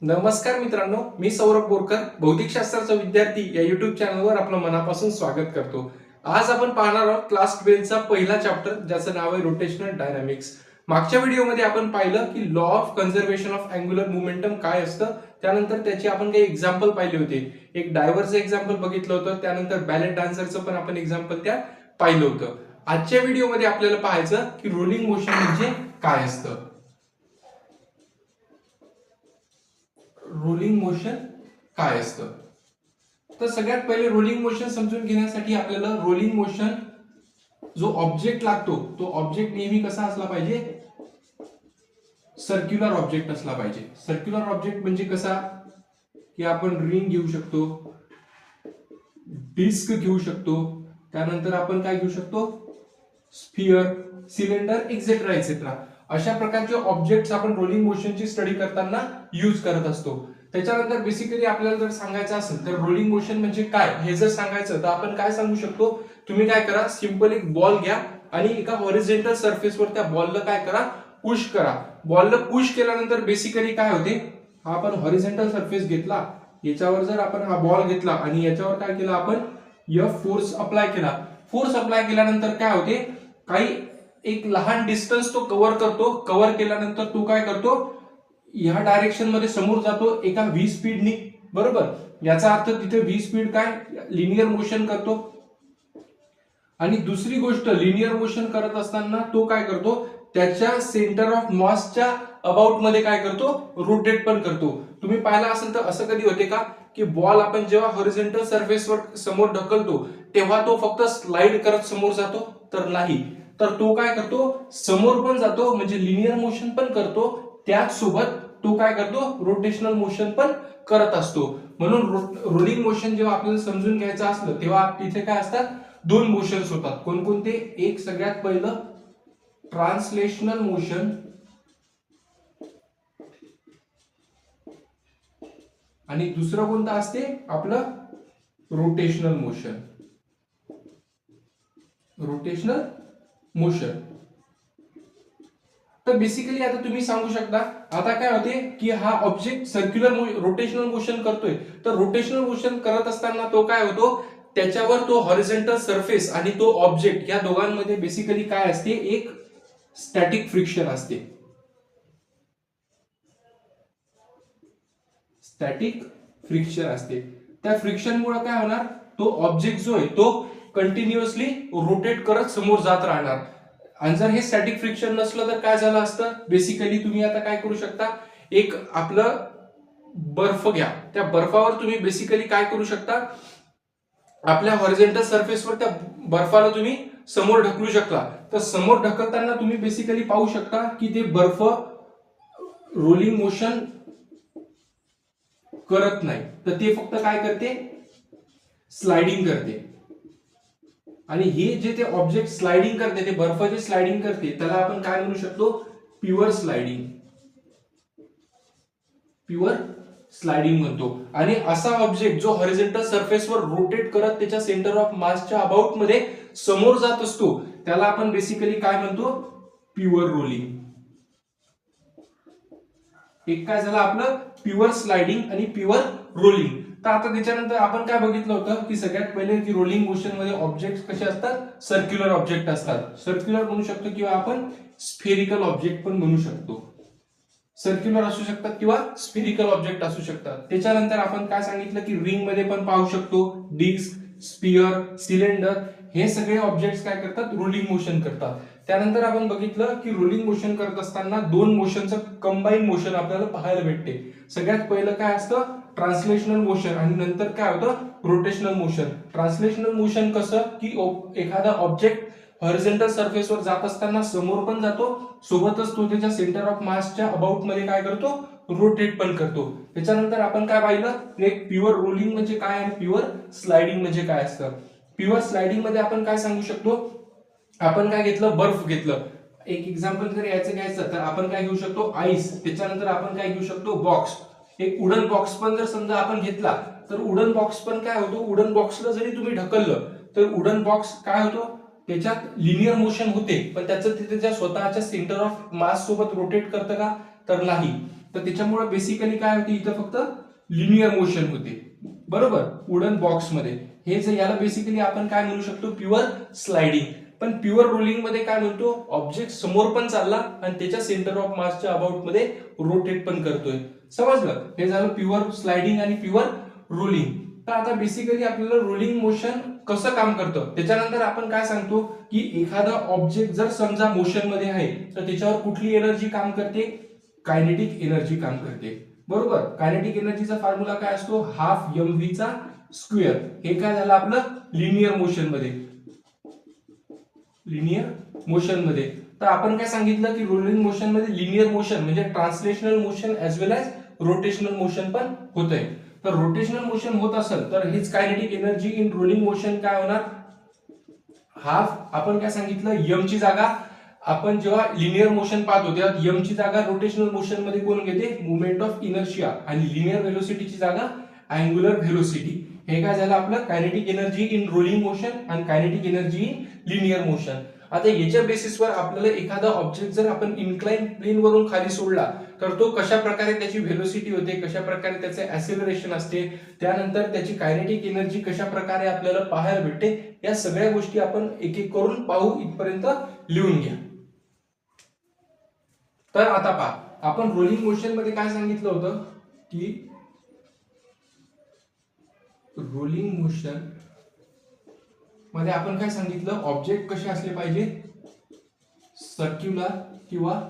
नमस्कार मित्रांनो, मी सौरभ बोरकर, भौतिकशास्त्राचा विद्यार्थी या युट्यूब चॅनलवर आपलं मनापासून स्वागत करतो. आज आपण पाहणार आहोत क्लास 12चा पहिला चॅप्टर, ज्याचं नाव आहे रोटेशनल डायनामिक्स. मागच्या व्हिडिओमध्ये आपण पाहिलं की law of conservation of angular momentum काय असतं, त्यानंतर त्याचे आपण काही एक्झाम्पल पाहिले होते. एक डायव्हरचं एक्झाम्पल बघितलं होतं, त्यानंतर बॅलेट डान्सरचं पण आपण एक्झाम्पल त्यात पाहिलं होतं. आजच्या व्हिडिओमध्ये आपल्याला पाहायचं की रोलिंग मोशन म्हणजे काय असतं. रोलिंग मोशन काय असतं, तर सगळ्यात पहिले रोलिंग मोशन समजून घेण्यासाठी आपल्याला रोलिंग मोशन जो ऑब्जेक्ट लागतो तो ऑब्जेक्ट नेहमी कसा असला पाहिजे, सर्क्युलर ऑब्जेक्ट असला पाहिजे. सर्क्युलर ऑब्जेक्ट म्हणजे कसा की आपण रिंग घेऊ शकतो, डिस्क घेऊ शकतो, त्यानंतर आपण काय घेऊ शकतो, स्फिअर, सिलेंडर एक्सेट्रा एक्सेट्रा. अशा प्रकारचे ऑब्जेक्ट्स आपण रोलिंग मोशनची स्टडी करताना यूज करत असतो. त्याच्यानंतर बेसिकली आपल्याला जर सांगायचं असेल तर रोलिंग मोशन म्हणजे काय हे जर सांगायचं तर आपण काय सांगू शकतो, तुम्ही काय करा, सिंपल एक बॉल घ्या आणि एका हॉरिझॉन्टल सरफेसवर त्या बॉलला काय करा, पुश करा. बॉलला पुश केल्यानंतर बेसिकली काय होते, हा आपण हॉरिझॉन्टल सरफेस घेतला, याच्यावर जर आपण हा बॉल घेतला आणि याच्यावर काय केलं, आपण फोर्स अप्लाय केला. फोर्स अप्लाय केल्यानंतर काय होते, काही एक लहान डिस्टन्स तो कव्हर करतो. कव्हर केल्यानंतर तो काय करतो, ह्या डायरेक्शन मध्ये समोर जातो एका व्ही स्पीडनी, बरोबर. याचा अर्थ तिथे व्ही स्पीड काय, लिनियर मोशन करतो. आणि दुसरी गोष्ट, लिनियर मोशन करत असताना तो काय करतो, त्याच्या सेंटर ऑफ मासच्या अबाउट मध्ये काय करतो, रोटेट पण करतो. तुम्ही पाहिलं असेल तर असं कधी होते का की बॉल आपण जेव्हा हॉरिझॉन्टल सरफेसवर समोर ढकलतो तेव्हा तो फक्त स्लाइड करत समोर जातो, तर नाही. तर तो काय करतो, समोर पण जातो, म्हणजे लिनियर मोशन पण करतो, त्याच सोबत तो काय करतो, रोटेशनल मोशन पण करत असतो. म्हणून रोलिंग मोशन जेव्हा आपल्याला समजून घ्यायचं असलं तेव्हा तिथे काय असतात, दोन मोशन्स होतात. कोणकोणते, एक सगळ्यात पहिलं ट्रान्सलेशनल मोशन आणि दुसरं कोणतं असते आपलं रोटेशनल मोशन. Rotational motion. तर बेसिकली आता तुम्ही सांगू शकता, आता काय होते की हा ऑब्जेक्ट सर्क्युलर रोटेशनल मोशन करतोय, तर रोटेशनल मोशन करत असताना तो काय होतो, त्याच्यावर तो हॉरिझॉन्टल सरफेस आणि तो ऑब्जेक्ट या दोघांमध्ये बेसिकली काय असते, एक स्टॅटिक फ्रिक्शन असते. स्टॅटिक फ्रिक्शन असते. त्या फ्रिक्शनमुळे काय होणार, तो ऑब्जेक्ट जो आहे तो कंटिन्युअसली रोटेट करत समोर जात राहणार. आणि जर हे स्टॅटिक फ्रिक्शन नसलं तर काय झालं असतं, बेसिकली तुम्ही आता काय करू शकता, एक आपलं बर्फ घ्या, त्या बर्फावर तुम्ही बेसिकली काय करू शकता, आपल्या हॉरिझॉन्टल सरफेसवर त्या बर्फाला तुम्ही समोर ढकलू शकता. तर समोर ढकलताना तुम्ही बेसिकली पाहू शकता की ते बर्फ रोलिंग मोशन करत नाही, तर ते फक्त काय करते, स्लाइडिंग करते. आणि हे जे ते ऑब्जेक्ट स्लाइडिंग करते, ते बर्फ जे स्लाइडिंग करते त्याला आपण काय म्हणू शकतो, प्युअर स्लाइडिंग. प्युअर स्लाइडिंग म्हणतो. आणि असा ऑब्जेक्ट जो हॉरिझॉन्टल सरफेसवर रोटेट करत त्याच्या सेंटर ऑफ मासच्या अबाउट मध्ये समोर जात असतो त्याला आपण बेसिकली काय म्हणतो, प्युअर रोलिंग. एक काय झालं आपलं प्युअर स्लाइडिंग आणि प्युअर रोलिंग. तर आता त्याच्यानंतर आपण काय बघितलं होतं की सगळ्यात पहिले की रोलिंग मोशन मध्ये ऑब्जेक्ट कसे असतात, सर्क्युलर ऑब्जेक्ट असतात. सर्क्युलर म्हणू शकतो किंवा आपण स्फेरिकल ऑब्जेक्ट पण म्हणू शकतो. सर्क्युलर असू शकतात किंवा स्फेरिकल ऑब्जेक्ट असू शकतात. त्याच्यानंतर आपण काय सांगितलं की रिंग मध्ये पण पाहू शकतो, डिस्क, स्पियर, सिलेंडर, हे सगळे ऑब्जेक्ट्स काय करतात, रोलिंग मोशन करतात. त्यानंतर आपण बघितलं की रोलिंग मोशन करत असताना दोन मोशनचं कंबाईन मोशन आपल्याला पाहायला भेटते. सगळ्यात पहिलं काय असतं, ट्रान्सलेशनल मोशन, आणि नंतर काय होतं, रोटेशनल मोशन. ट्रान्सलेशनल मोशन कसं की एखादा ऑब्जेक्ट हॉरिझॉन्टल सरफेसवर जात असताना समोर पण जातो, सोबतच तो त्याच्या सेंटर ऑफ मासच्या अबाउट मध्ये काय करतो, रोटेट पण करतो. त्याच्यानंतर आपण काय पाहिलं, एक प्युअर रोलिंग म्हणजे काय आणि प्युअर स्लाइडिंग म्हणजे काय असतं. प्युअर स्लाइडिंग मध्ये आपण काय सांगू शकतो, आपण काय घेतलं, बर्फ घेतलं. एक एक्झाम्पल जर याचं घ्यायचं तर आपण काय घेऊ शकतो, आईस. त्याच्यानंतर आपण काय घेऊ शकतो, बॉक्स. एक वुडन बॉक्स पण जर समजा आपण घेतला तर वुडन बॉक्स पण काय होतो, वुडन बॉक्सला जरी तुम्ही ढकललं तर वुडन बॉक्स काय होतो, त्याच्यात लिनियर मोशन होते, पण त्याचं तिथे त्या स्वतःच्या सेंटर ऑफ मास सोबत रोटेट करतं का, तर नाही. तर त्याच्यामुळे बेसिकली काय होते, इथं फक्त लिनियर मोशन होते, बरोबर, वुडन बॉक्समध्ये. हे जे याला बेसिकली आपण काय म्हणू शकतो, प्युअर स्लायडिंग. पण प्युअर रोलिंग मध्ये काय म्हणतो, ऑब्जेक्ट समोर पण चालला आणि त्याच्या सेंटर ऑफ मासच्या अबाउट मध्ये रोटेट पण करतोय. समजलं, हे झालं प्युअर स्लायडिंग आणि प्युअर रोलिंग. तर आता बेसिकली आपल्याला रोलिंग मोशन कसं काम करतं, त्याच्यानंतर आपण काय सांगतो की एखादा ऑब्जेक्ट जर समजा मोशन मध्ये आहे तर त्याच्यावर कुठली एनर्जी काम करते, कायनेटिक एनर्जी काम करते, बरोबर. कायनेटिक एनर्जीचा फॉर्म्युला काय असतो, हाफ mv चा स्क्वेअर. हे काय झालं आपलं लिनियर मोशन मध्ये, लिनियर मोशन मध्ये. तर आपण काय सांगितलं की रोलिंग मोशन मध्ये लिनियर मोशन म्हणजे ट्रान्सलेशनल मोशन एज वेल एज रोटेशनल मोशन पण होत आहे. तर रोटेशनल मोशन होत असेल तर हीच kinetic energy in rolling motion काय होणार, हाफ. आपण काय सांगितलं, यम ची जागा आपण जेव्हा लिनियर मोशन पाहतो तेव्हा यम ची जागा रोटेशनल मोशन मध्ये कोण घेते, मुवमेंट ऑफ इनर्शिया, आणि लिनियर व्हेलोसिटीची जागा अँग्युलर व्हेलोसिटी. हे काय झालं आपलं kinetic energy in rolling motion आणि kinetic energy in linear motion. आता याच्या बेसिसवर आपल्याला एखादा ऑब्जेक्ट जर आपण इन्क्लाइन प्लेन वरून खाली सोडला तर तो कशा प्रकारे त्याची व्हेलोसिटी होते, कशा प्रकारे त्याचे ऍक्सेलरेशन असते, त्यानंतर त्याची कायनेटिक एनर्जी कशा प्रकारे आपल्याला पाहायला भेटते, या सगळ्या गोष्टी आपण एक एक करून पाहू. इथपर्यंत लिहून घ्या. तर आता पहा, आपण रोलिंग मोशन मध्ये काय सांगितलं होतं की रोलिंग मोशन मध्ये आपण काय सांगितलं, ऑब्जेक्ट कसे असले पाहिजे, सर्क्युलर किंवा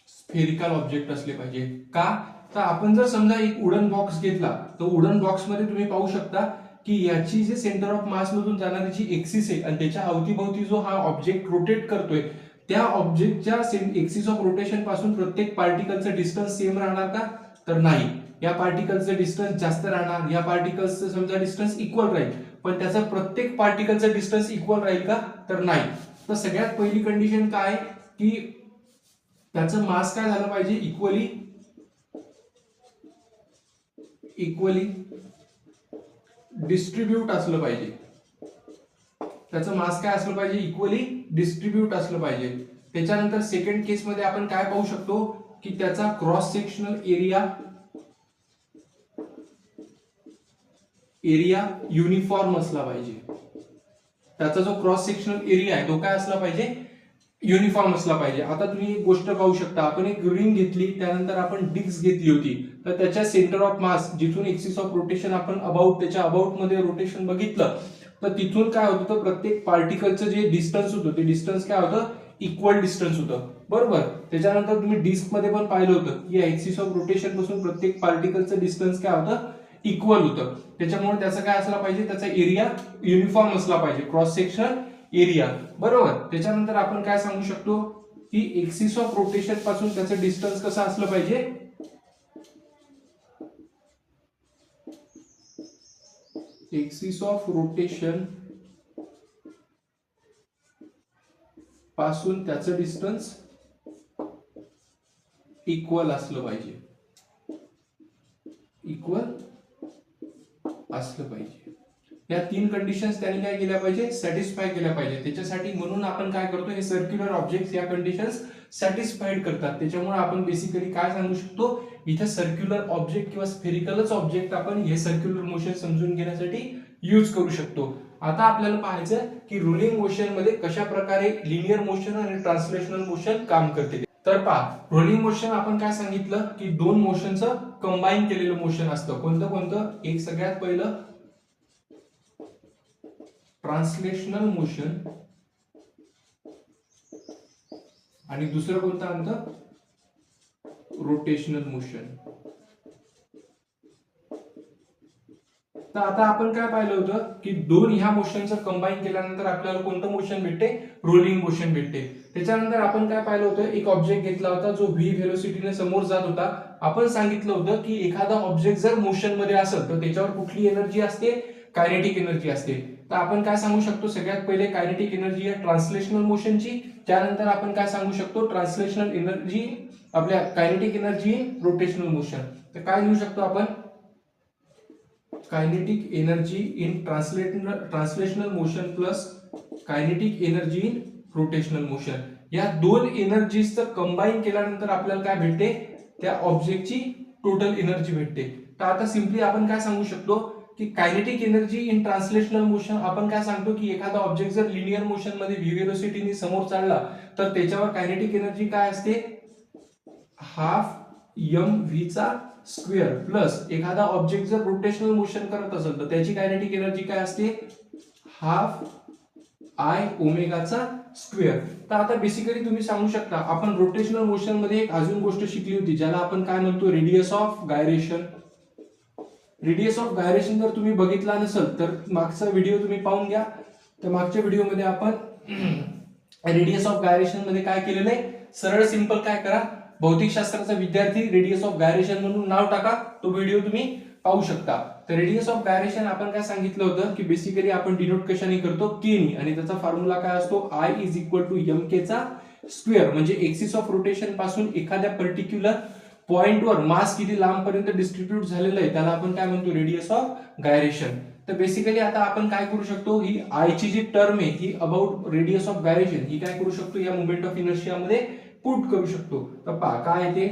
स्फेरिकल ऑब्जेक्ट असले पाहिजे. का, तर आपण जर समजा एक वुडन बॉक्स घेतला तर वुडन बॉक्स मध्ये तुम्ही पाहू शकता की याची जे सेंटर ऑफ मास मधून जाणारी जी एक्सिस आहे आणि त्याच्या अवतीभोवती जो हा ऑब्जेक्ट रोटेट करतोय, त्या ऑब्जेक्टच्या एक्सिस ऑफ रोटेशन पासून प्रत्येक पार्टिकलचं डिस्टन्स सेम राहणार का, तर नाही. या पार्टिकलचं डिस्टन्स जास्त राहणार, या पार्टिकलचं समजा डिस्टन्स इक्वल राहील, पण त्याचा प्रत्येक पार्टिकलचं डिस्टन्स इक्वल राहील का, तर नाही. तर सगळ्यात पहिली कंडिशन काय की त्याचं मास काय झालं पाहिजे, इक्वली डिस्ट्रीब्यूट असलं पाहिजे. त्याचं मास काय असलं पाहिजे, इक्वली डिस्ट्रीब्यूट असलं पाहिजे. त्याच्यानंतर सेकंड केस मध्ये आपण काय पाहू शकतो की त्याचा क्रॉस सेक्शनल एरिया युनिफॉर्म असला पाहिजे. त्याचा जो क्रॉस सेक्शनल एरिया आहे तो काय असला पाहिजे, युनिफॉर्म असला पाहिजे. आता तुम्ही एक गोष्ट पाहू शकता, आपण एक रिंग घेतली, त्यानंतर आपण डिस्क घेतली होती, तर त्याच्या सेंटर ऑफ मास जिथून एक्सिस ऑफ रोटेशन आपण त्याच्या अबाउट मध्ये रोटेशन बघितलं, तर तिथून काय होतं, तर प्रत्येक पार्टिकलचं जे डिस्टन्स होतं ते डिस्टन्स काय होतं, इक्वल डिस्टन्स होतं, बरोबर. त्याच्यानंतर तुम्ही डिस्क मध्ये पण पाहिलं होतं की या एक्सिस ऑफ रोटेशन पासून प्रत्येक पार्टिकलचं डिस्टन्स काय होतं, इक्वल होतं. त्याच्यामुळे त्याचं काय असला पाहिजे, त्याचा एरिया युनिफॉर्म असला पाहिजे, क्रॉस सेक्शन एरिया, बरोबर. त्याच्यानंतर आपण काय सांगू शकतो की एक्सिस ऑफ रोटेशन पासून त्याचं डिस्टन्स कसं असलं पाहिजे, एक्सिस ऑफ रोटेशन पासून त्याचं डिस्टन्स इक्वल असलं पाहिजे, इक्वल असलं पाहिजे. या तीन कंडिशन्स त्यांनी काय केल्या पाहिजे, सॅटिस्फाय केल्या पाहिजे. त्याच्यासाठी म्हणून आपण काय करतो, हे सर्क्युलर ऑब्जेक्ट या कंडिशन्स सॅटिस्फाईड करतात. त्याच्यामुळे आपण बेसिकली काय सांगू शकतो, इथे सर्क्युलर ऑब्जेक्ट किंवा स्फेरिकलच ऑब्जेक्ट आपण हे सर्क्युलर मोशन समजून घेण्यासाठी यूज करू शकतो. आता आपल्याला पाहायचं की रोलिंग मोशन मध्ये कशा प्रकारे लिनियर मोशन आणि ट्रान्सलेशनल मोशन काम करते. तर पहा, रोलिंग मोशन आपण काय सांगितलं की दोन मोशनचं कंबाईन केलेलं मोशन असतं. कोणतं कोणतं, एक सगळ्यात पहिलं ट्रान्सलेशनल मोशन आणि दुसरं कोणतं म्हणतं, रोटेशनल मोशन. तर आता आपण काय पाहिलं होतं की दोन ह्या मोशनचं कंबाईन केल्यानंतर आपल्याला कोणतं मोशन भेटते, रोलिंग मोशन भेटते. त्याच्यानंतर आपण काय पाहिलं होतं, एक ऑब्जेक्ट घेतला होता जो व्ही व्हेलोसिटीने समोर जात होता. आपण सांगितलं होतं की एखादा ऑब्जेक्ट जर मोशन मध्ये असेल तर त्याच्यावर कुठली एनर्जी असते, कायनेटिक एनर्जी असते. तर आपण काय सांगू शकतो, सगळ्यात पहिले कायनेटिक एनर्जी आहे ट्रान्सलेशनल मोशनची. त्यानंतर आपण काय सांगू शकतो, ट्रान्सलेशनल एनर्जी आपल्या कायनेटिक एनर्जी रोटेशनल मोशन. तर काय लिहू शकतो आपण, kinetic energy in translational motion plus kinetic energy in rotational motion. या दोन एनर्जीजचं कंबाईन केल्यानंतर आपल्याला काय भेटते, त्या ऑब्जेक्टची टोटल एनर्जी भेटते. तर आता सिम्पली आपण काय सांगू शकतो की kinetic energy in translational motion, आपण काय सांगतो की एखादा ऑब्जेक्ट जर लिनियर मोशन मध्ये व्ही व्हेलोसिटीने समोर चालला तर त्याच्यावर कायनेटिक एनर्जी काय असते, हाफ एम व्ही चा स्क्वेअर प्लस एखादा ऑब्जेक्ट जर रोटेशनल मोशन करत असेल तर त्याची कायनेटिक एनर्जी काय असते, हाफ आय ओमेगाचा स्क्वेअर. तर आता बेसिकली तुम्ही सांगू शकता, आपण रोटेशनल मोशन मध्ये एक अजून गोष्ट शिकली होती ज्याला आपण काय म्हणतो, radius of gyration. Radius of gyration जर तुम्ही बघितला नसेल तर मागचा व्हिडिओ तुम्ही पाहून घ्या. तर मागच्या व्हिडिओमध्ये आपण रेडियस ऑफ गायरेशन मध्ये काय केलेलं आहे, सरळ सिंपल काय करा, भौतिकशास्त्राचा विद्यार्थी रेडियस ऑफ गायरेशन म्हणून नाव टाका, तो व्हिडिओ तुम्ही पाहू शकता. तर रेडियस ऑफ गायरेशन आपण काय सांगितलं होतं की बेसिकली आपण डिनोट कशाने करतो, के नी, आणि त्याचा फॉर्म्युला काय असतो, I is equal to m के चा स्क्वेअर. म्हणजे एक्सिस ऑफ रोटेशन पासून एखाद्या पर्टिक्युलर पॉइंटवर मास किती लांब पर्यंत डिस्ट्रीब्यूट झालेलं आहे त्याला आपण काय म्हणतो, रेडियस ऑफ गायरेशन. तर बेसिकली आता आपण काय करू शकतो, ही आय ची जी टर्म आहे ही अबाउट रेडियस ऑफ गायरेशन ही काय करू शकतो, या मोमेंट ऑफ इनर्शिया मध्ये पुट करू शकतो. तर पहा काय येते,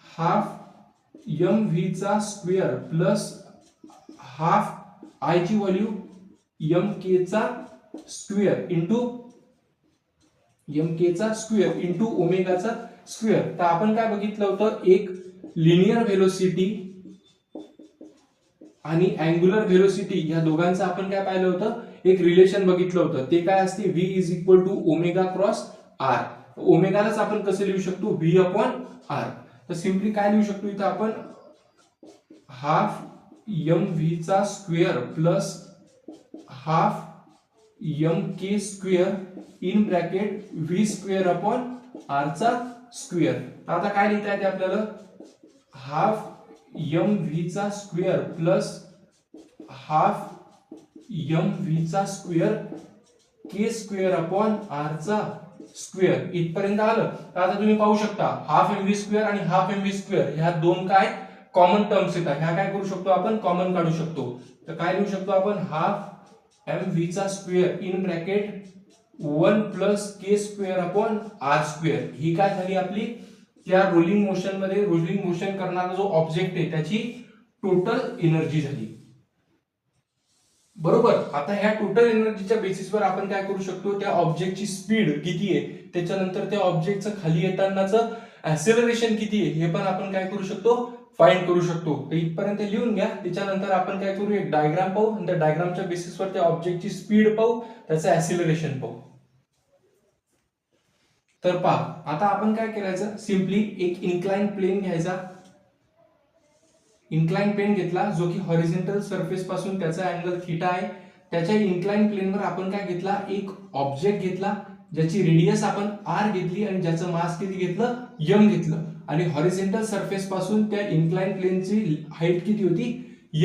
हाफ एम व्ही चा स्क्वेअर प्लस हाफ आय ची व्हॅल्यू एम के चा स्क्वेअर इंटू ओमेगाचा स्क्वेअर. तर आपण काय बघितलं होतं, एक लिनियर व्हेलोसिटी आणि अँग्युलर व्हेलोसिटी या दोघांचं आपण काय पाहिलं होतं, एक रिलेशन बघितलं होतं. ते काय असते, v is equal to omega cross r. ओमेगालाच आपण कसं लिहू शकतो, व्ही अपॉन आर. तर सिम्पली काय लिहू शकतो इथं आपण, हाफ एम व्ही चा square plus half m k square in bracket v square upon R चा स्क्वेअर. आता काय लिहिता येते आपल्याला, हाफ एम व्ही चा square plus half M V चा square k square upon R चा स्क्वेअर. इथपर्यंत आलं. तर आता तुम्ही पाहू शकता हाफ एम व्ही स्क्वेअर आणि हाफ एम व्ही स्क्वेअर ह्या दोन काय कॉमन टर्म्स येतात, ह्या काय करू शकतो आपण, कॉमन काढू शकतो. तर काय लिहू शकतो आपण, हाफ एम व्ही चा square in bracket 1 plus K square upon R square. ही काय झाली आपली, त्या रोलिंग मोशन करणारा जो ऑब्जेक्ट आहे त्याची टोटल एनर्जी झाली. बरोबर. आता ह्या टोटल एनर्जीच्या बेसिसवर आपण काय करू शकतो, त्या ऑब्जेक्टची स्पीड किती आहे, त्याच्यानंतर त्या ऑब्जेक्टचं खाली येतानाचं ऍक्सेलरेशन किती आहे हे पण आपण काय करू शकतो, फाइंड करू शकतो. तर इथपर्यंत लिहून घ्या. त्याच्यानंतर आपण काय करू, एक डायग्राम पाहू आणि त्या डायग्रामच्या बेसिसवर त्या ऑब्जेक्टची स्पीड पाहू, त्याचं ऍक्सेलरेशन पाहू. तर पहा आता आपण काय करायचं, सिम्पली एक इन्क्लाइन प्लेन घ्यायचा. इन्क्लाइन प्लेन घेतला जो की हॉरिझॉन्टल सरफेस पासून त्याचा अँगल थीटा आहे. त्याच्या इन्क्लाइन प्लेनवर आपण काय घेतला, एक ऑब्जेक्ट घेतला ज्याची रेडियस आपण आर घेतली आणि ज्याचं मास किती घेतलं, एम घेतलं. आणि हॉरिझॉन्टल सरफेस पासून त्या इन्क्लाइन प्लेनची हाईट किती होती,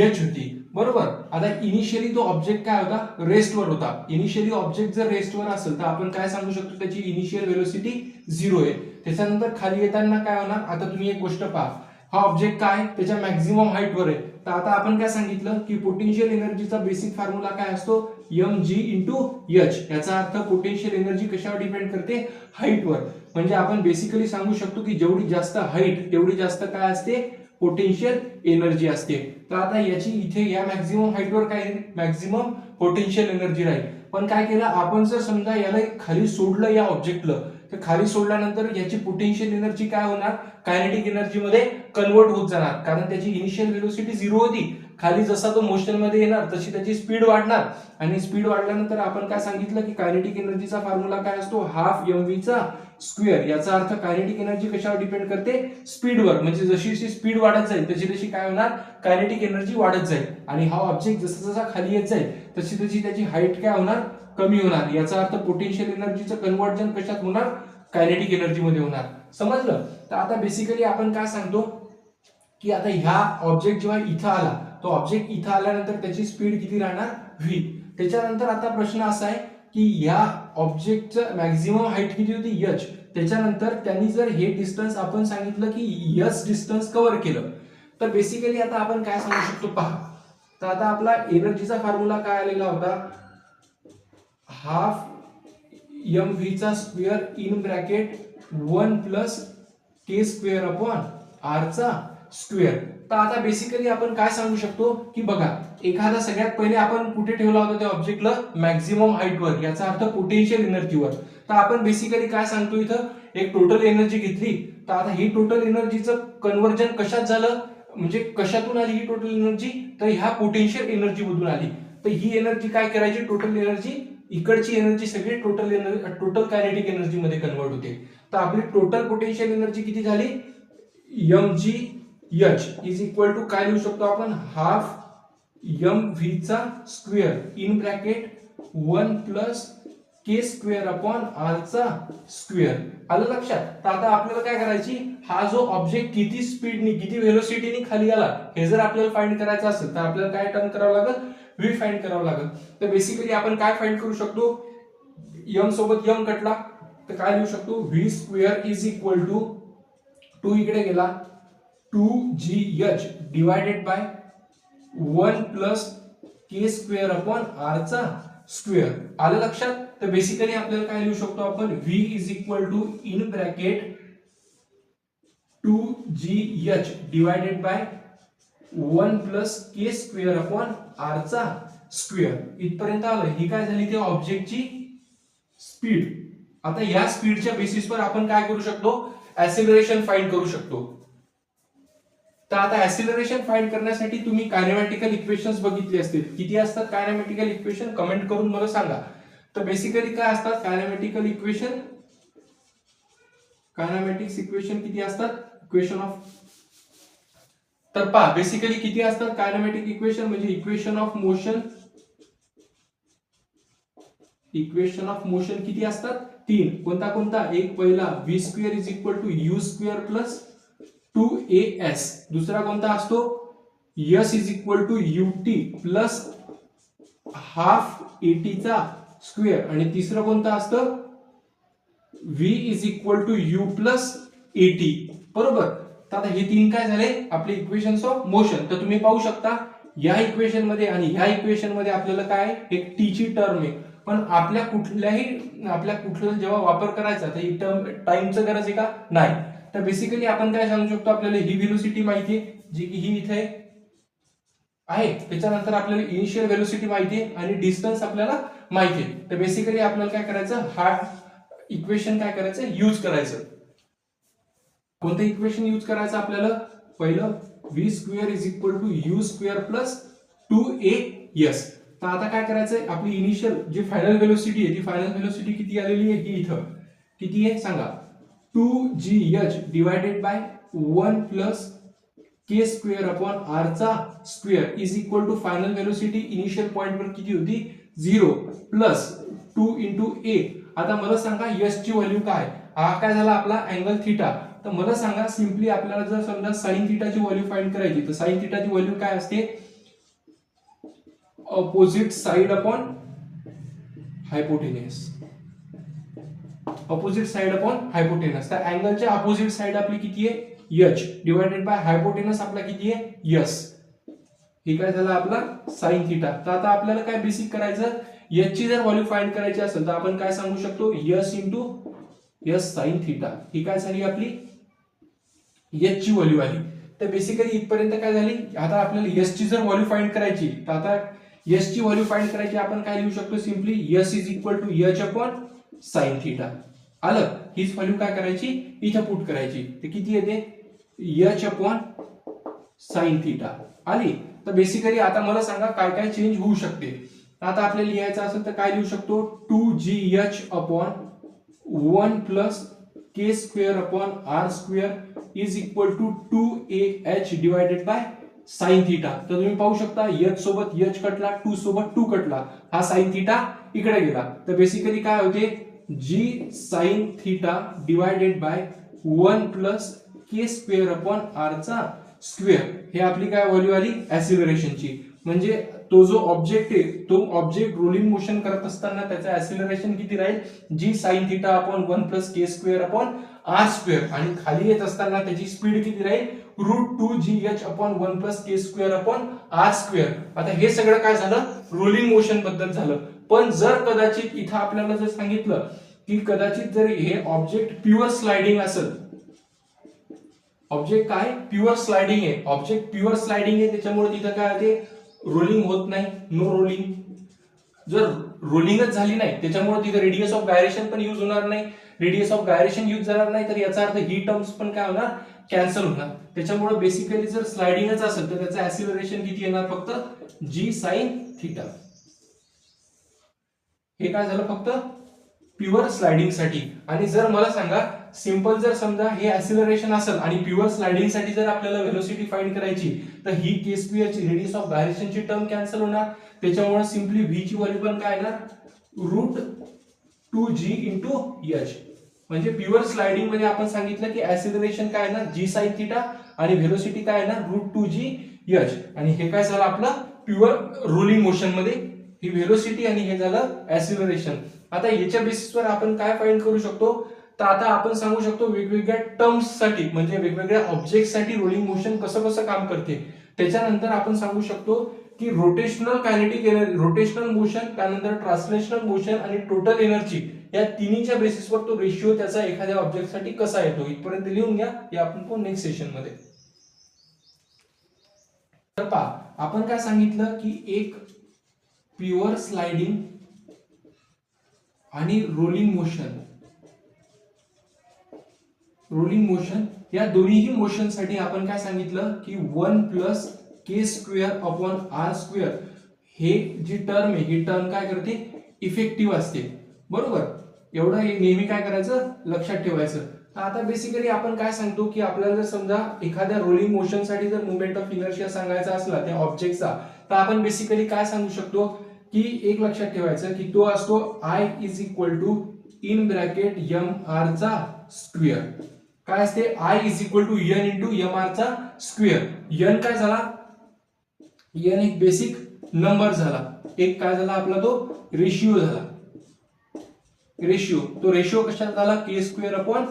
एच होती. बरोबर. आता इनिशियली तो ऑब्जेक्ट काय होता, रेस्टवर होता. इनिशियली ऑब्जेक्ट जर रेस्टवर असेल तर आपण काय सांगू शकतो, त्याची इनिशियल व्हेलोसिटी 0 आहे. त्याच्यानंतर खाली येताना काय होणार, आता तुम्ही एक गोष्ट पहा, हा ऑब्जेक्ट काय त्याच्या मॅक्झिमम हाईटवर आहे. तर आता आपण काय सांगितलं की पोटेन्शियल एनर्जीचा बेसिक फॉर्म्युला काय असतो, एम जी इंटू एच. याचा अर्थ पोटेन्शियल एनर्जी कशावर डिपेंड करते, हाईटवर. म्हणजे आपण बेसिकली सांगू शकतो की जेवढी जास्त हाईट तेवढी जास्त काय असते, पोटेन्शियल एनर्जी असते. तर आता याची इथे या मॅक्झिमम हाईटवर काय, मॅक्झिमम पोटेन्शियल एनर्जी राहील. पण काय केलं आपण, जर समजा याला खाली सोडलं या ऑब्जेक्टला, तर खाली सोडल्यानंतर याची पोटेन्शियल एनर्जी काय होणार, कायनेटिक एनर्जी मध्ये कन्वर्ट होत जाणार. कारण त्याची इनिशियल व्हेलोसिटी 0 होती. खाली जसा तो मोशन मध्ये येणार तशी त्याची स्पीड वाढणार. आणि स्पीड वाढल्यानंतर आपण काय सांगितलं की कायनेटिक एनर्जीचा फॉर्म्युला काय असतो, हाफ एम व्ही चा स्क्वेअर. याचा अर्थ कायनेटिक एनर्जी कशावर डिपेंड करते, स्पीडवर. म्हणजे जशी जशी स्पीड वाढत जाईल तशी तशी काय होणार, कायनेटिक एनर्जी वाढत जाईल. आणि हा ऑब्जेक्ट जसा जसा खाली येत जाईल तशी तशी त्याची हाईट काय होणार, कमी होणार. याचा अर्थ पोटेन्शियल एनर्जीचं कन्वर्जन कशात होणार, कायनेटिक एनर्जी मध्ये होणार. समजलं. तर आता बेसिकली आपण काय सांगतो की आता ह्या ऑब्जेक्ट जेव्हा इथं आला, तो ऑब्जेक्ट इथं आल्यानंतर त्याची स्पीड किती राहणार, व्ही. त्याच्यानंतर आता प्रश्न असा आहे की या ऑब्जेक्टचं मॅक्झिमम हाईट किती होती, एच. त्याच्यानंतर त्यांनी जर हे डिस्टन्स आपण सांगितलं की एच डिस्टन्स कव्हर केलं, तर बेसिकली आता आपण काय सांगू शकतो पहा. तर आता आपला एनर्जीचा फॉर्म्युला काय आलेला होता, हाफ एम व्ही चा square in bracket 1 plus K square upon R चा स्क्वेअर. तर आता बेसिकली आपण काय सांगू शकतो की बघा, एखादा सगळ्यात पहिले आपण कुठे ठेवला होता त्या ऑब्जेक्टला, मॅक्झिमम हाईटवर, याचा अर्थ पोटेन्शियल एनर्जीवर. तर आपण बेसिकली काय सांगतो इथं, एक टोटल एनर्जी घेतली. तर आता ही टोटल एनर्जीचं कन्व्हर्जन कशात झालं, म्हणजे कशातून आली ही टोटल एनर्जी, तर ह्या पोटेन्शियल एनर्जी मधून आली. तर ही एनर्जी काय करायची, टोटल एनर्जी, इकडची एनर्जी सगळी टोटल कायनेटिक एनर्जी मध्ये कन्वर्ट होते. तर आपली टोटल पोटेन्शियल एनर्जी किती झाली, mgh इज इक्वल टू काय लिहू शकतो आपण, हाफ एम व्ही चा square in bracket 1 plus K square upon R चा स्क्वेअर. आलं लक्षात. तर आता आपल्याला काय करायची, हा जो ऑब्जेक्ट किती स्पीडनी, किती व्हेलोसिटीनी खाली आला, हे जर आपल्याला फाइंड करायचं असेल तर आपल्याला काय टर्म करावं लागेल, व्ही फाइंड करावं लागेल. तर बेसिकली आपण काय फाइंड करू शकतो, एम सोबत एम कटला तर काय लिहू शकतो, V square is equal to 2 इकडे गेला 2gh divided by 1 plus K square upon R चा स्क्वेअर. आलं लक्षात. तर बेसिकली आपल्याला काय लिहू शकतो आपण, v is equal to in bracket 2gh divided by 1 plus K square upon R चा स्क्वेअर. इथपर्यंत आलं. ही काय झाली, त्या ऑब्जेक्टची स्पीड. आता या स्पीडच्या बेसिसवर आपण काय करू शकतो, ऍसिलरेशन फाइंड करू शकतो. तर आता ऍसिलरेशन फाइंड करण्यासाठी तुम्ही कायनेमॅटिकल इक्वेशन्स बघितली असतील. किती असतात कायनेमॅटिकल इक्वेशन, कमेंट करून मला सांगा. तर बेसिकली काय असतात कायनेमॅटिकल इक्वेशन, कायनेमॅटिक्स इक्वेशन किती असतात, इक्वेशन ऑफ, तर पहा बेसिकली किती असतात कायनेमॅटिक इक्वेशन, म्हणजे equation of motion, equation of motion किती असतात, 3. कोणता कोणता, एक पहिला v square is equal to u square plus 2as. दुसरा कोणता असतो, s is equal to ut plus half at चा स्क्वेअर. आणि तिसरं कोणतं असतं, v is equal to u plus at. बरोबर. तर आता हे 3 काय झाले, आपले इक्वेशन्स ऑफ मोशन. तर तुम्ही पाहू शकता या इक्वेशन मध्ये आणि ह्या इक्वेशन मध्ये आपल्याला काय, एक टी ची टर्म आहे. पण आपल्या कुठल्या जेव्हा वापर करायचा तर ही टर्म टाइमचं गरज आहे का, नाही. तर बेसिकली आपण काय सांगू शकतो, आपल्याला ही व्हेलोसिटी माहिती आहे, जी की ही इथे आहे. त्याच्यानंतर आपल्याला इनिशियल व्हेलोसिटी माहिती आहे आणि डिस्टन्स आपल्याला माहिती आहे. तर बेसिकली आपल्याला काय करायचं, हा इक्वेशन काय करायचं, यूज करायचं. कोणतं इक्वेशन यूज करायचं आपल्याला, पहिलं v square is equal to u square plus 2as. तर आता काय करायचंय, आपली इनिशियल जी फायनल व्हेलोसिटी आहे, ती फायनल व्हेलोसिटी किती आलेली आहे, ही इथं किती आहे सांगा, 2gh divided by 1 plus K square upon R चा square is equal to final velocity initial point वर किती होती, 0 प्लस 2 इंटू a. आता मला सांगा s ची व्हॅल्यू काय, हा काय झाला आपला अँगल थीटा. तर मला सांगा सिंपली आपल्याला जर समजा साइन थीटाची व्हॅल्यू फाइंड करायची, तर साइन थीटाची व्हॅल्यू काय असते, opposite side upon hypotenuse, opposite side upon hypotenuse. तर अँगलच्या ऑपोजिट साइड आपली किती आहे, h डिवायडेड बाय हायपोटेनस आपला किती आहे, s. हे काय झालं आपला साइन थीटा. तर आता आपल्याला काय बेसिक करायचं, h ची जर व्हॅल्यू फाइंड करायची असेल तर आपण काय सांगू शकतो, s into s sine theta. ही काय झाली आपली h ची व्हॅल्यू आली. तर बेसिकली इथपर्यंत काय झाली. आता आपल्याला s ची जर व्हॅल्यू फाइंड करायची, तर आता s ची व्हॅल्यू फाइंड करायची, आपण काय लिहू शकतो, simply s is equal to h upon sine theta. आलं. हीच व्हॅल्यू काय करायची, इथे पुट करायची. ते किती येते, h अपॉन साइन थीटा आली. तर बेसिकली आता मला सांगा काय काय चेंज होऊ शकते. आता आपल्याला लिहायचं असेल तर काय लिहू शकतो, 2gh upon 1 plus K square upon R square is equal to 2ah divided by sine theta. तर तुम्ही पाहू शकता h सोबत h कटला, 2 सोबत 2 कटला, हा साइन थीटा इकडे गेला. तर बेसिकली काय होते, g sine theta divided by 1 plus K square upon R चा स्क्वेअर. हे आपली काय व्हॅल्यू आली ऍसिलरेशनची. म्हणजे तो जो ऑब्जेक्ट आहे, तो ऑब्जेक्ट रोलिंग मोशन करत असताना त्याचं ऍसिलरेशन किती राहील, g sine theta upon 1 plus के स्क्वेअर अपॉन आर स्क्वेअर. आणि खाली येत असताना त्याची स्पीड किती राहील, √2gh अपॉन 1 प्लस के स्क्वेअर अपॉन आर स्क्वेअर. आता हे सगळं काय झालं, रोलिंग मोशन बद्दल झालं. पण जर कदाचित इथं आपल्याला जर सांगितलं की कदाचित जर हे ऑब्जेक्ट प्युअर स्लायडिंग असेल, ऑब्जेक्ट काय प्युअर स्लायडिंग आहे, ऑब्जेक्ट प्युअर स्लायडिंग आहे, त्याच्यामुळे तिथं काय होते रोलिंग होत नाही, नो रोलिंग. जर रोलिंगच झाली नाही त्याच्यामुळे तिथं रेडियस ऑफ गायरेशन पण युज होणार नाही, रेडियस ऑफ गायरेशन युज झाणार नाही, तर याचा अर्थ ही टर्म्स पण काय होणार कॅन्सल होणार. त्याच्यामुळे बेसिकली जर स्लायडिंगच असेल तर त्याचं ऍक्सिलरेशन किती येणार फक्त जी साइन थिटा. हे काय झालं फक्त प्युअर स्लायडिंग साठी. आणि जर मला सांगा सिंपल जर समजा हे ऍक्सिलरेशन असेल आणि प्युअर स्लायडिंग साठी जर आपल्याला व्हेलोसिटी फाइंड करायची तर ही के स्क्वेअर ची रेडियस ऑफ गायरेशनची टर्म कॅन्सल होणार, त्याच्यामुळे सिंपली व्ही ची व्हॅल्यू पण काय येणार √2g इंटू एच. म्हणजे प्युअर स्लायडिंग मध्ये आपण सांगितलं की ऍक्सिलरेशन काय येणार जी साइन थिटा आणि व्हेलोसिटी काय येणार √2g एच. आणि हे काय झालं आपलं प्युअर रोलिंग मोशन मध्ये ही व्हेलोसिटी आणि हे झालं ऍक्सिलरेशन. आता याच्या बेसिसवर आपण काय फाइंड करू शकतो, तर आता आपण सांगू शकतो वेगवेगळ्या टर्म्स साठी म्हणजे वेगवेगळ्या ऑब्जेक्ट साठी रोलिंग मोशन कसं कसं काम करते. त्याच्यानंतर आपण सांगू शकतो की rotational kinetic energy, rotational motion, त्यानंतर ट्रान्सलेशनल मोशन आणि टोटल एनर्जी या तिन्हीच्या बेसिसवर तो रेशिओ त्याचा एखाद्या ऑब्जेक्ट साठी कसा येतो. इथपर्यंत लिहून घ्या, हे आपण पाहू नेक्स्ट सेशन मध्ये. तर पहा आपण काय सांगितलं की एक प्युअर स्लायडिंग आणि रोलिंग मोशन या दोन्हीही मोशन साठी आपण काय सांगितलं की 1 प्लस के स्क्वेअर अपॉन आर स्क्वेअर हे जी टर्म आहे ही टर्म काय करते इफेक्टिव्ह असते, बरोबर. एवढं नेहमी काय करायचं लक्षात ठेवायचं. तर आता बेसिकली आपण काय सांगतो की आपल्याला जर समजा एखाद्या रोलिंग मोशन साठी जर मुवमेंट ऑफ इनर्शिया सांगायचा असला त्या ऑब्जेक्टचा, तर आपण बेसिकली काय सांगू शकतो की एक लक्षात ठेवायचं की तो असतो I is equal to in bracket M R चा स्क्वेअर. काय असते I is equal to N into M R चा स्क्वेअर. एन काय झाला, एन एक बेसिक नंबर झाला, एक काय झाला आपला तो रेशिओ झाला, रेशिओ. तो रेशिओ कशाचा झाला के स्क्वेअर अपॉन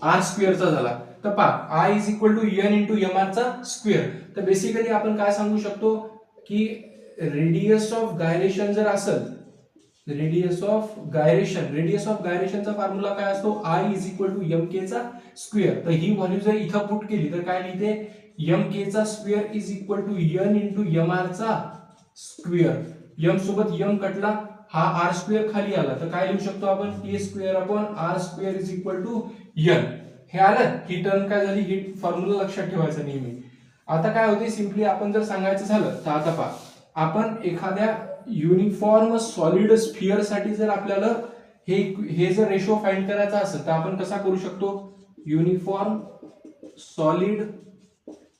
आर स्क्वेअरचा झाला. तर पहा I is equal to N into M R चा स्क्वेअर. तर बेसिकली आपण काय सांगू शकतो की रेडियस ऑफ गायरेशन जर असेल, रेडियस ऑफ गायरेशनचा फॉर्म्युला काय असतो I is equal to m के चा स्क्वेअर. तर ही व्हॅल्यू जर इथं पुट केली तर काय लिहिते एम के चा square is equal to N into M R चा स्क्वेअर. एम सोबत एम कटला, हा आर स्क्वेअर खाली आला, तर काय लिहू शकतो आपण k square upon R square is equal to n. हे आलं, ही टर्म काय झाली, ही फॉर्म्युला लक्षात ठेवायचा नेहमी. आता काय होते सिंपली आपण जर सांगायचं झालं तर आता पहा आपण एखाद्या युनिफॉर्म सॉलिड स्फिअर साठी जर आपल्याला हे जर रेशो फाइंड करायचा असेल तर आपण कसा करू शकतो, युनिफॉर्म सॉलिड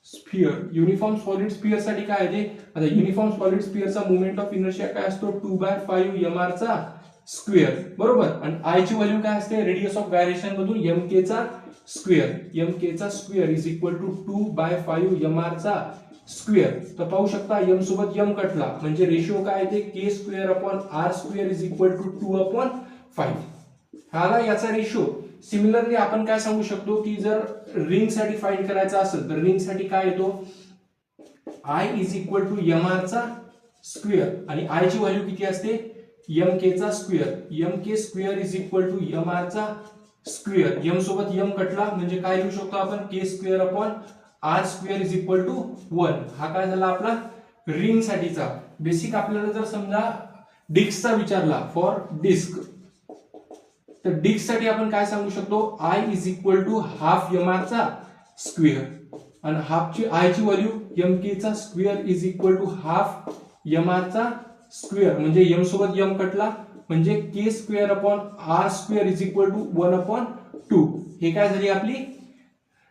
स्फिअर साठी काय आहे ते, आता युनिफॉर्म सॉलिड स्फिअरचा मोमेंट ऑफ इनर्शिया काय असतो 2/5 एम आर चा स्क्वेअर, बरोबर. आणि आय ची व्हॅल्यू काय असते रेडियस ऑफ गायरेशन मधून एम के चा square is equal to 2/5 M R चा स्क्वेअर. तर पाहू शकता एम सोबत एम कटला म्हणजे रेशिओ काय आहे ते k square upon R square is equal to 2/5. हा याचा रेशिओ. सिमिलरली आपण काय सांगू शकतो की जर रिंग साठी फाइंड करायचा असेल तर रिंग साठी काय येतो I is equal to m R चा स्क्वेअर आणि आय ची व्हॅल्यू किती असते एम के चा square. M k square is equal to m R चा स्क्वेअर. एम सोबत एम कटला म्हणजे काय लिहू शकतो आपण k square upon R square is equal to 1. हा काय झाला आपला रिंग साठीचा. बेसिक आपल्याला जर समजा डिस्कचा विचारला फॉर डिस्क, तर डिस्क साठी आपण काय सांगू शकतो I is equal to half m R चा स्क्वेअर आणि हाफ ची आय ची व्हॅल्यू एम के चा square is equal to half m R चा स्क्वेअर म्हणजे एम सोबत एम कटला म्हणजे k square upon R square is equal to 1/2. हे काय झाली आपली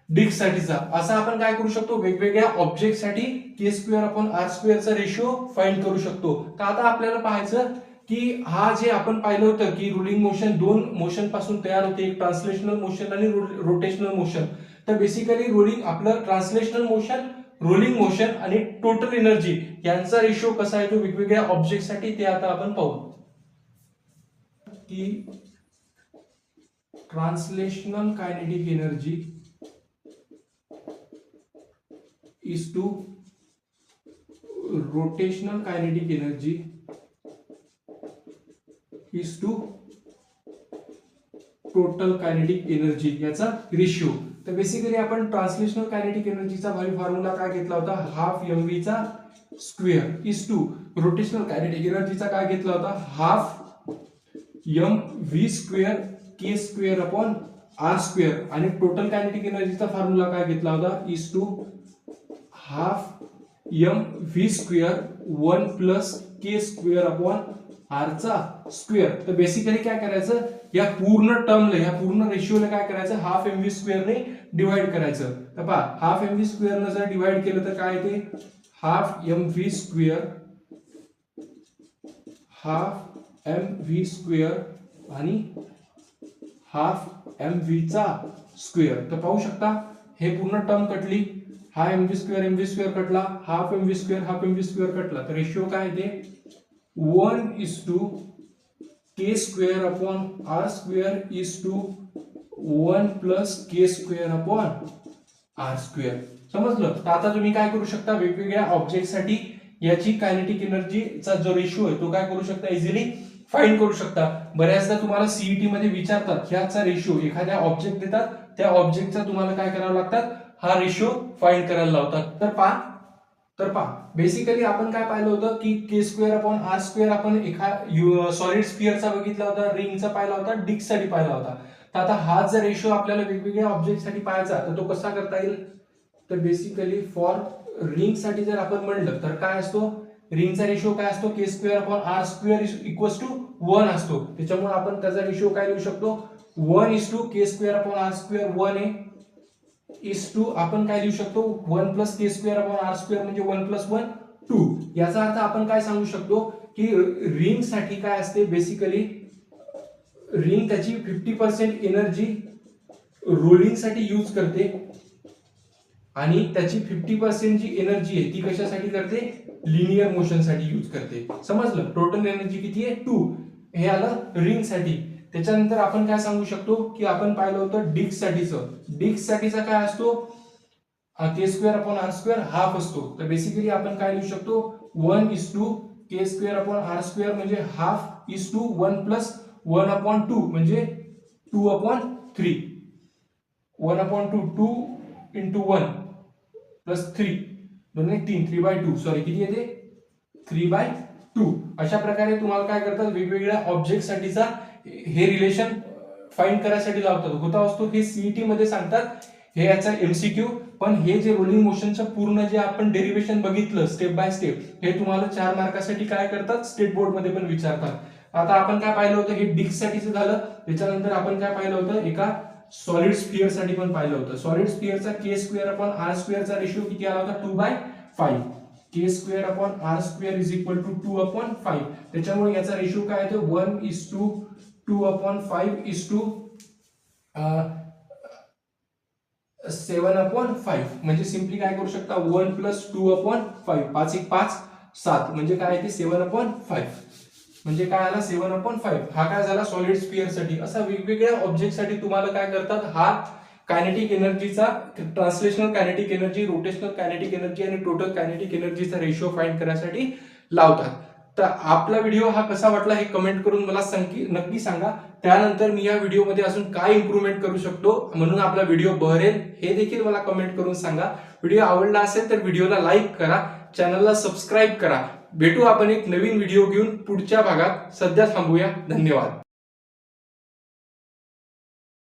डिस्क साठीचा. असं आपण काय करू शकतो वेगवेगळ्या ऑब्जेक्ट साठी के स्क्वेअर अपॉन आर स्क्वेअरचा रेशिओ फाइंड करू शकतो. तर आता आपल्याला पाहायचं की हा जे आपण पाहिलं होतं की रोलिंग मोशन दोन मोशन पासून तयार होते, एक ट्रान्सलेशनल मोशन आणि रोटेशनल मोशन. तर बेसिकली रोलिंग आपलं ट्रान्सलेशनल मोशन, रोलिंग मोशन आणि टोटल एनर्जी यांचा रेशिओ कसा आहे तो वेगवेगळ्या ऑब्जेक्ट साठी ते आता आपण पाहू की translational kinetic energy is to rotational kinetic energy is to total kinetic energy याचा रेशिओ. तर बेसिकली आपण ट्रान्सलेशनल कायनेटिक एनर्जीचा व्हॅल्यू फॉर्म्युला काय घेतला होता, हाफ mv चा square is to rotational kinetic एनर्जीचा काय घेतला होता, half mv square k square upon r square. आणि टोटल कायनेटिक एनर्जीचा फॉर्म्युला काय घेतला होता, is to half mv square 1 plus k square upon r चा स्क्वेअर. तर बेसिकली काय करायचं, या पूर्ण टर्मला, या पूर्ण रेशिओला काय करायचं, हाफ mv स्क्वेअर ने डिवाइड करायचं. तर पहा, हाफ mv स्क्वेअर ने जर डिवाइड केलं तर काय येते, हाफ mv स्क्वेअर आणि हाफ mv चा स्क्वेअर. तर पाहू शकता हे पूर्ण टर्म कटली, हा mv स्क्वेअर कटला, हाफ mv स्क्वेअर कटला. तर रेशिओ काय येते, 1:2 k square upon r square is to 1 plus k square upon r square. समजलं. तर आता तुम्ही काय करू शकता, वेगवेगळ्या ऑब्जेक्ट साठी याची कायनेटिक एनर्जीचा जो रेशिओ आहे तो काय करू शकता, इझिली फाइंड करू शकता. बऱ्याचदा तुम्हाला सीईटी मध्ये विचारतात, ह्याचा रेशिओ एखाद्या ऑब्जेक्ट देतात, त्या ऑब्जेक्टचा तुम्हाला काय करावं लागतात, हा रेशिओ फाइंड करायला लावतात. तर पहा बेसिकली आपण काय पाहिलं होतं की k square upon r square आपण एका सॉलिड स्फिअरचा बघितला होता, रिंगचा पाहिला होता, डिस्क साठी पाहिला होता. तर आता हा जर रेशिओ आपल्याला वेगवेगळ्या ऑब्जेक्ट साठी पाहायचा तर तो कसा करता येईल. तर बेसिकली फॉर रिंग साठी जर आपण म्हणलं तर काय असतो, रिंगचा रेशिओ काय असतो, k square upon r square equals to 1 असतो. त्याच्यामुळे आपण त्याचा रेशिओ काय लिहू शकतो, 1:2 k square upon r square 1 आहे इज टू आपण काय लिहू शकतो, 1 plus k square upon r square म्हणजे 1 प्लस 1 2. याचा अर्थ आपण काय सांगू शकतो की रिंग साठी काय असते, बेसिकली रिंग त्याची 50% एनर्जी रोलिंग साठी यूज करते आणि त्याची 50% जी एनर्जी आहे ती कशासाठी करते, लिनियर मोशन साठी यूज करते. समजलं. टोटल एनर्जी किती आहे, 2. हे आलं रिंग साठी. त्याच्यानंतर आपण काय सांगू शकतो की आपण पाहिलं होतं डिस्क साठीचा काय असतो, k square upon r square half असतो. तर बेसिकली आपण काय लिहू शकतो, 1:2 k square upon r square म्हणजे half is to 1 plus 1 upon 2 म्हणजे 2 अपॉन 3. 1 अपॉन 2 इंटू 1 प्लस 3 दोन्ही 3/2 सॉरी किती येते, 3/2. अशा प्रकारे तुम्हाला काय करतात, वेगवेगळ्या ऑब्जेक्ट साठीचा हे रिलेशन फाइंड करायसाठी लावतात. होता असतो हे सीईटी मध्ये सांगतात, हे याचा एमसीक्यू. पण हे जे रोलिंग मोशनचं पूर्ण जे आपण डेरिव्हेशन बघितलं स्टेप बाय स्टेप, हे तुम्हाला 4 मार्कासाठी काय करतात, स्टेट बोर्ड मध्ये पण विचारतात. आता आपण काय पाहिलं होतं, हे डिस्क साठीचं झालं. त्याच्यानंतर आपण काय पाहिलं होतं, एका सॉलिड स्फिअर साठी पण पाहिलं होतं. सॉलिड स्फिअरचा k स्क्वेअर अपॉन r स्क्वेअरचा रेशिओ किती आला होता, 2/5. k square upon r square is equal to 2/5. त्याच्यामुळे याचा रेशिओ काय येतो, 1:2/5 इज टू 7/5. म्हणजे सिंपली काय करू शकता, 1 प्लस 2/5, 5 1 5 7 म्हणजे काय येते 7/5. म्हणजे काय आला 7/5. हा काय झाला सॉलिड स्फिअर साठी. असा वेगवेगळ्या ऑब्जेक्ट साठी तुम्हाला काय करतात, हा कायनेटिक एनर्जीचा translational kinetic energy, rotational kinetic energy आणि टोटल कायनेटिक एनर्जीचा रेशिओ फाइंड करण्यासाठी लावतात. तर आपला व्हिडिओ हा कसा वाटला हे कमेंट करून मला नक्की सांगा. त्यानंतर मी या व्हिडिओमध्ये अजून काय इम्प्रूव्हमेंट करू शकतो म्हणून आपला व्हिडिओ बहरेल हे देखील मला कमेंट करून सांगा. व्हिडिओ आवडला असेल तर व्हिडिओला लाईक करा, चॅनलला सबस्क्राईब करा. भेटू आपण एक नवीन व्हिडिओ घेऊन पुढच्या भागात. सध्या थांबूया. धन्यवाद.